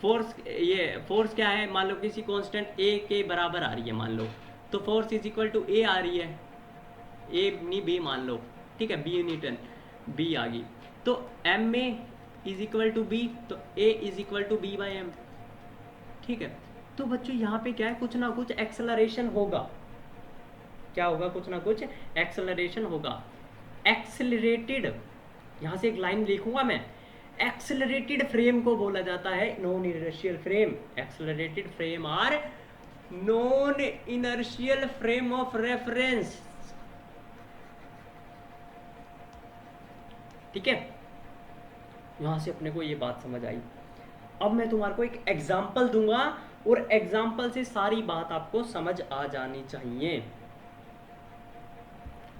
फोर्स, ये फोर्स क्या है, मान लो किसी कांस्टेंट ए के बराबर आ रही है मान लो, तो फोर्स इज इक्वल टू ए आ रही है, ए नहीं बी मान लो, ठीक है, बी न्यूटन, बी आ गई, तो एम में इज इक्वल टू बी, तो a is equal to b by m. ठीक है, तो बच्चों यहाँ पे क्या है, कुछ ना कुछ एक्सेलरेशन होगा, क्या होगा, कुछ ना कुछ एक्सेलरेशन होगा। एक्सेलरेटेड, यहां से एक लाइन लिखूंगा मैं, एक्सेलरेटेड फ्रेम को बोला जाता है non inertial frame, accelerated frame or non inertial frame of reference. ठीक है, यहां से अपने को ये बात समझ आई। अब मैं तुम्हारे को एक एग्जाम्पल दूंगा और एग्जाम्पल से सारी बात आपको समझ आ जानी चाहिए।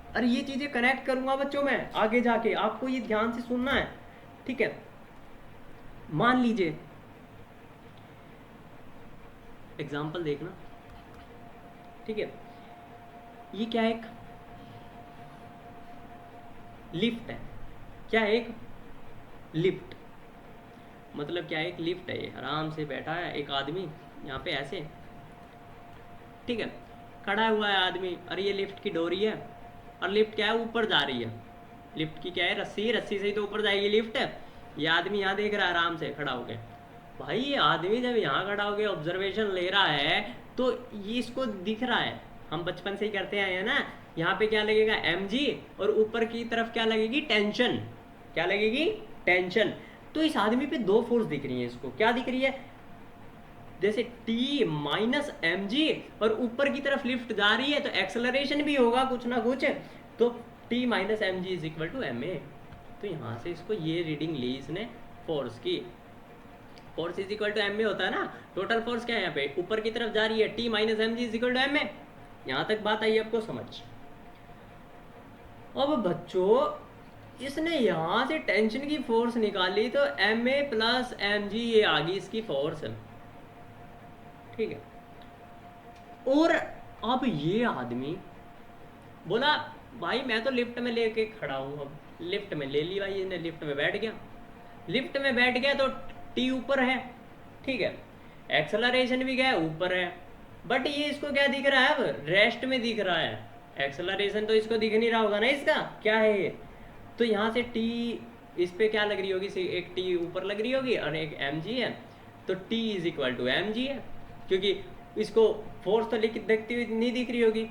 अरे ये चीजें कनेक्ट करूंगा बच्चों मैं आगे जाके, आपको ये ध्यान से सुनना है। ठीक है, मान लीजिए एग्जाम्पल देखना। ठीक है, ये क्या है, एक लिफ्ट है, क्या है, एक लिफ्ट, मतलब क्या है, एक लिफ्ट है, ये आराम से बैठा है एक आदमी यहाँ पे ऐसे, ठीक है, खड़ा हुआ है आदमी, और ये लिफ्ट की डोरी है, और लिफ्ट क्या है, ऊपर जा रही है, लिफ्ट की क्या है, रस्सी, रस्सी से ही तो ऊपर जाएगी लिफ्ट। ये आदमी यहाँ देख रहा है आराम से खड़ा होके, भाई ये आदमी जब यहाँ खड़ा होके ऑब्जर्वेशन ले रहा है तो ये इसको दिख रहा है, हम बचपन से ही करते आए हैं ना, यहाँ पे क्या लगेगा, mg, और ऊपर की तरफ क्या लगेगी, टेंशन, क्या लगेगी, टेंशन। तो इस आदमी पे दो फोर्स दिख रही है, इसको क्या दिख रही है, जैसे T माइनस एम जी, और ऊपर की तरफ लिफ्ट जा रही है तो एक्सेलरेशन भी होगा कुछ ना कुछ, तो T minus m g is equal to m a. तो यहाँ से इसको ये रीडिंग ली इसने फोर्स की, force is equal to m a होता है ना, टोटल फोर्स क्या है यहाँ पे, ऊपर की तरफ जा रही है, T minus m g is equal to m a. यहाँ तक बात आई आपको समझ। अब बच्चों इसने यहाँ से टेंशन की फोर्स निकाली तो m a plus m g ये आ गई इसकी फोर्स, ठीक है। और अब ये आदमी बोला भाई मैं तो लिफ्ट में लेके खड़ा हूँ, अब लिफ्ट में ले ली भाई इसने, लिफ्ट में बैठ गया, लिफ्ट में बैठ गया तो टी ऊपर है, ठीक है, एक्सेलरेशन भी क्या है ऊपर है, बट ये इसको क्या दिख रहा है, अब रेस्ट में दिख रहा है, एक्सेलरेशन तो इसको दिख नहीं रहा होगा ना, इसका क्या है ये, तो यहाँ से टी इस पे क्या लग रही होगी, एक टी ऊपर लग रही होगी और एक एम जी है, तो T is equal to m g है, क्योंकि इसको फोर्स तो देखती हुई नहीं दिख रही होगी,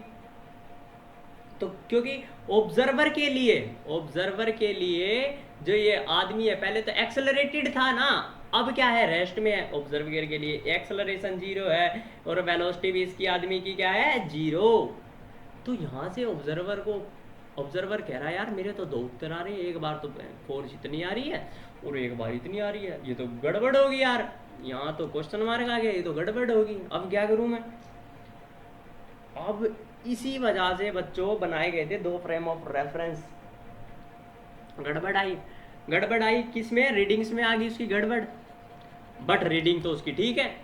तो क्योंकि ऑब्जर्वर के लिए जो ये आदमी है पहले तो एक्सेलरेटेड था ना, अब क्या है रेस्ट में है, ऑब्जर्वर के लिए एक्सेलरेशन 0 है और वेलोसिटी भी इसकी आदमी की क्या है 0। तो यहाँ से ऑब्जर्वर कह रहा है यार मेरे तो दो उत्तर आ रहे हैं, एक बार तो फोर्स इतनी आ रही है और एक बार इतनी आ रही है, ये तो गड़बड़ होगी यार, यहाँ तो क्वेश्चन मार्क आ गया, ये तो गड़बड़ होगी, अब क्या करूँ मैं। अब इसी वजह से बच्चों बनाए गए थे दो फ्रेम ऑफ रेफरेंस। गड़बड़ आई किस में, रीडिंग्स में आ गई उसकी गड़बड़, बट रीडिंग तो उसकी ठीक है,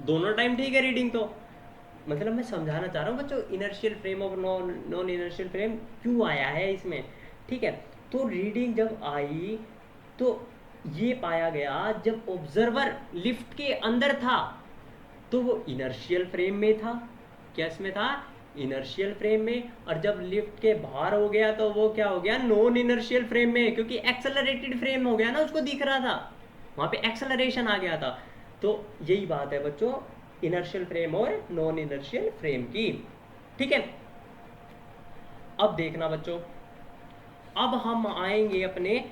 दोनों टाइम ठीक है रीडिंग तो, मतलब मैं समझाना चाह रहा हूँ बच्चों इनर्शियल फ्रेम और नॉन इनर्शियल फ्रेम क्यों आया है इसमें, ठीक है। तो रीडिंग जब आई तो ये पाया गया जब ऑब्जर्वर लिफ्ट के अंदर था तो वो इनर्शियल फ्रेम में था, क्या इसमें था, इनर्शियल फ्रेम में, और जब लिफ्ट के बाहर हो गया तो वो क्या हो गया, नॉन इनर्शियल फ्रेम में, क्योंकि एक्सेलरेटेड फ्रेम हो गया ना, उसको दिख रहा था वहां पे एक्सेलरेशन आ गया था। तो यही बात है बच्चों इनर्शियल फ्रेम और नॉन इनर्शियल फ्रेम की, ठीक है। अब देखना बच्चों, अब हम आएंगे अपने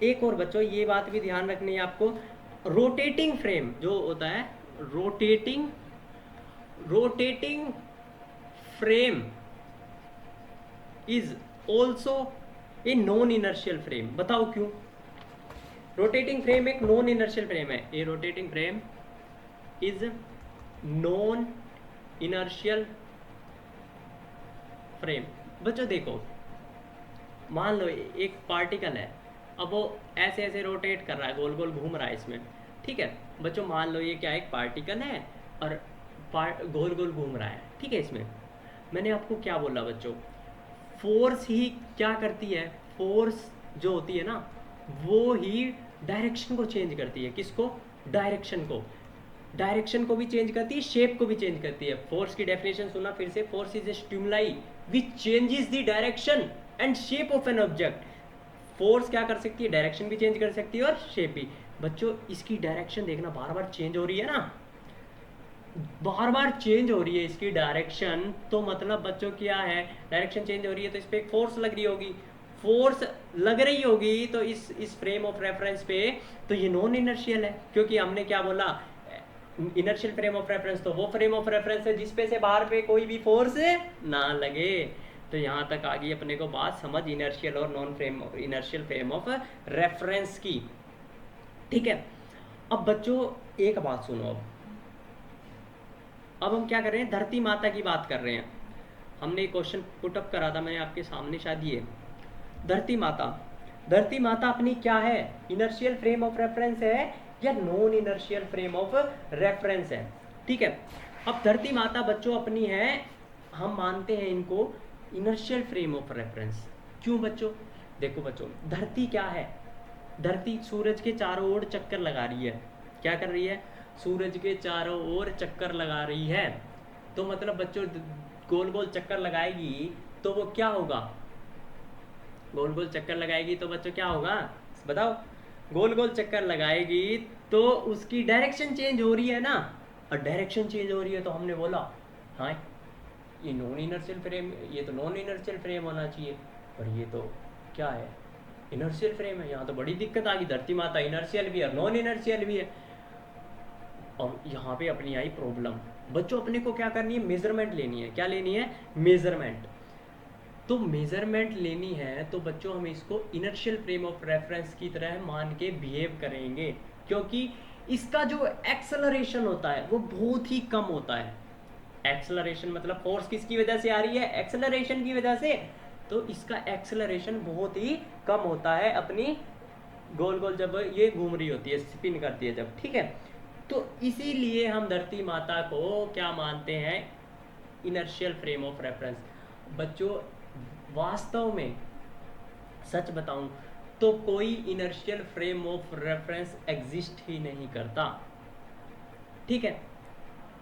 एक और, बच्चों ये बात भी ध्यान रखनी है आपको, रोटेटिंग फ्रेम जो होता है, rotating frame is also a non inertial frame. बताओ क्यों, रोटेटिंग फ्रेम एक नॉन इनर्शियल फ्रेम है, a rotating frame is non inertial frame. बच्चों देखो मान लो एक पार्टिकल है, अब वो ऐसे ऐसे रोटेट कर रहा है, गोल गोल घूम रहा है इसमें, ठीक है बच्चों, मान लो ये क्या एक पार्टिकल है और गोल गोल घूम रहा है, ठीक है। इसमें मैंने आपको क्या बोला बच्चों, फोर्स ही क्या करती है, फोर्स जो होती है ना वो ही डायरेक्शन को चेंज करती है, किसको, डायरेक्शन को भी चेंज करती है, शेप को भी चेंज करती है। फोर्स की डेफिनेशन सुना फिर से, force is a stimuli which changes the direction and shape of an object. Force क्या कर सकती है, डायरेक्शन भी चेंज कर सकती है और शेप भी। बच्चों इसकी डायरेक्शन देखना बार बार चेंज हो रही है ना, बार बार चेंज हो रही है इसकी डायरेक्शन, तो मतलब बच्चों क्या है, डायरेक्शन चेंज हो रही है तो इस पे एक फोर्स लग रही होगी, फोर्स लग रही होगी तो इस फ्रेम ऑफ रेफरेंस पे, तो ये नॉन इनर्शियल है, क्योंकि हमने क्या बोला, इनर्शियल फ्रेम ऑफ रेफरेंस तो वो फ्रेम ऑफ रेफरेंस है जिसपे से बाहर पे कोई भी फोर्स ना लगे। तो यहाँ तक आ गई अपने को बात समझ इनर्शियल और non frame inertial frame of reference की, ठीक है। अब बच्चों एक बात सुनो, अब हम क्या कर रहे हैं, धरती माता की बात कर रहे हैं। हमने एक क्वेश्चन पुटअप करा था मैंने आपके सामने, शायद ये धरती माता अपनी क्या है, इनर्शियल फ्रेम ऑफ रेफरेंस है या non inertial frame of reference है, ठीक है। अब धरती माता बच्चों अपनी है, हम मानते हैं इनको इनर्शियल फ्रेम ऑफ रेफरेंस। क्यों बच्चों, देखो बच्चों धरती क्या है, धरती सूरज के चारों ओर चक्कर लगा रही है, क्या कर रही है, सूरज के चारों ओर चक्कर लगा रही है। तो मतलब बच्चों गोल गोल चक्कर लगाएगी तो वो क्या होगा, गोल गोल चक्कर लगाएगी तो बच्चों क्या होगा बताओ, गोल गोल चक्कर लगाएगी तो उसकी डायरेक्शन चेंज हो रही है ना, और डायरेक्शन चेंज हो रही है तो हमने बोला हाँ ये नॉन इनर्शियल फ्रेम, ये तो नॉन इनर्शियल फ्रेम होना चाहिए, और ये तो क्या है इनर्शियल फ्रेम है, यहाँ तो बड़ी दिक्कत आ गई, धरती माता इनर्शियल भी है, नॉन इनर्शियल भी है। और यहाँ पे अपनी आई प्रॉब्लम। बच्चों अपने को क्या करनी है, मेजरमेंट लेनी है। क्या लेनी है, मेजरमेंट। तो मेजरमेंट लेनी है तो बच्चों हम इसको इनर्शियल फ्रेम ऑफ रेफरेंस की तरह मान के बिहेव करेंगे, क्योंकि इसका जो एक्सेलरेशन होता है वो बहुत ही कम होता है। एक्सेलरेशन मतलब फोर्स किसकी वजह से आ रही है, एक्सेलरेशन की वजह से। तो इसका एक्सेलरेशन बहुत ही कम होता है अपनी गोल गोल जब ये घूम रही होती है, स्पिन करती है जब, ठीक है। तो इसीलिए हम धरती माता को क्या मानते हैं, इनर्शियल फ्रेम ऑफ रेफरेंस। बच्चों वास्तव में सच बताऊं तो कोई inertial frame of reference exist ही नहीं करता, ठीक है।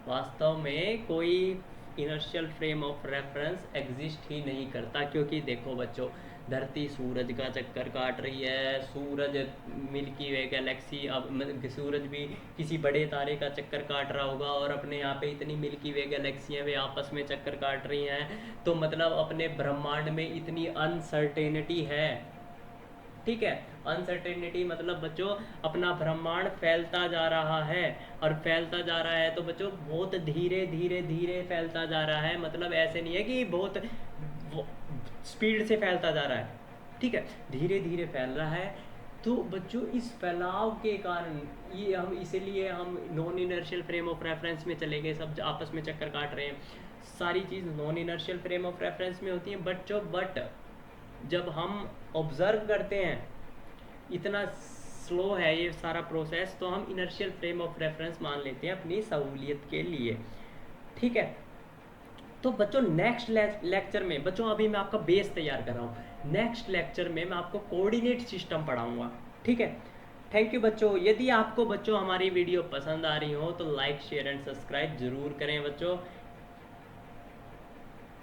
वास्तव में कोई inertial frame of reference exist ही नहीं करता, क्योंकि देखो बच्चों, धरती सूरज का चक्कर काट रही है, सूरज मिल्की वे गैलेक्सी, अब सूरज भी किसी बड़े तारे का चक्कर काट रहा होगा, और अपने यहाँ पे इतनी मिल्की वे गैलेक्सियाँ वे आपस में चक्कर काट रही हैं। तो मतलब अपने ब्रह्मांड में इतनी अनसर्टेनिटी है, ठीक है। अनसर्टेनिटी मतलब बच्चों अपना ब्रह्मांड फैलता जा रहा है, और फैलता जा रहा है तो बच्चों बहुत धीरे धीरे धीरे फैलता जा रहा है। मतलब ऐसे नहीं है कि बहुत स्पीड से फैलता जा रहा है, ठीक है, धीरे धीरे फैल रहा है। तो बच्चों इस फैलाव के कारण ये हम इसीलिए हम non inertial frame of reference में चले गए, सब आपस में चक्कर काट रहे हैं। सारी चीज़ non inertial frame of reference में होती है बच्चों, बट जब हम ऑब्जर्व करते हैं इतना स्लो है ये सारा प्रोसेस, तो हम इनर्शियल फ्रेम ऑफ रेफरेंस मान लेते हैं अपनी सहूलियत के लिए, ठीक है। तो बच्चों नेक्स्ट लेक्चर में, बच्चों अभी मैं आपका बेस तैयार कर रहा हूँ, नेक्स्ट लेक्चर में मैं आपको कोऑर्डिनेट सिस्टम पढ़ाऊंगा, ठीक है। थैंक यू बच्चों। यदि आपको बच्चों हमारी वीडियो पसंद आ रही हो तो लाइक शेयर एंड सब्सक्राइब जरूर करें बच्चों।